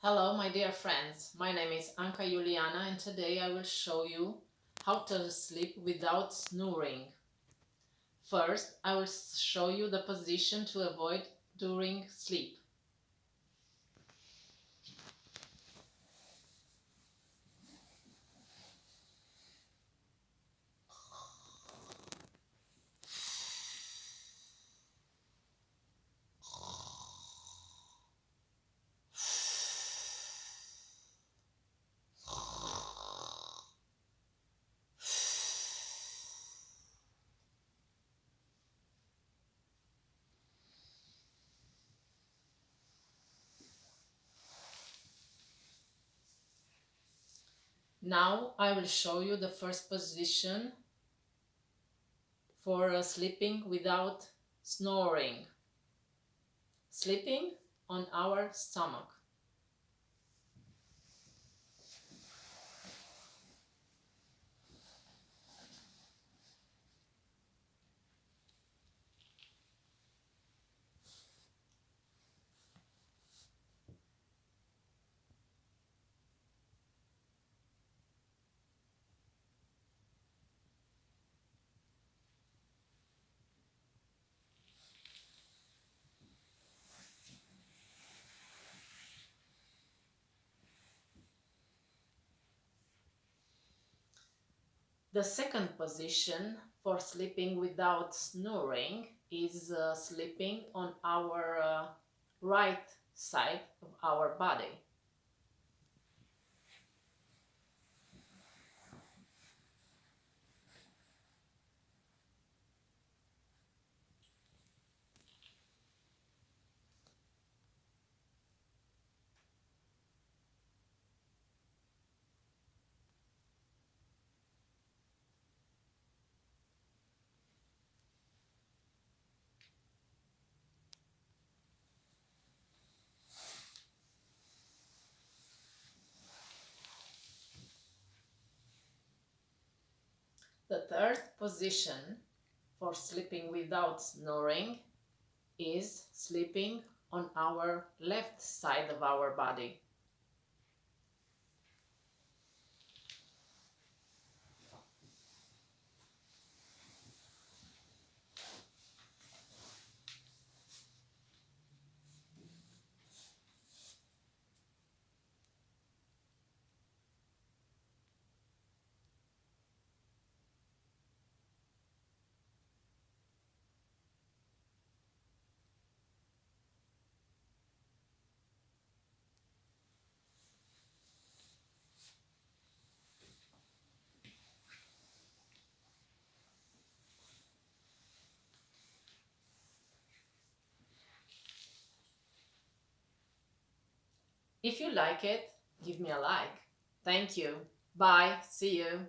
Hello, my dear friends. My name is Anka Juliana, and today I will show you how to sleep without snoring. First, I will show you the position to avoid during sleep. Now I will show you the first position for sleeping without snoring. Sleeping on our stomach. The second position for sleeping without snoring is sleeping on our right side of our body. The third position for sleeping without snoring is sleeping on our left side of our body. If you like it, give me a like. Thank you. Bye. See you.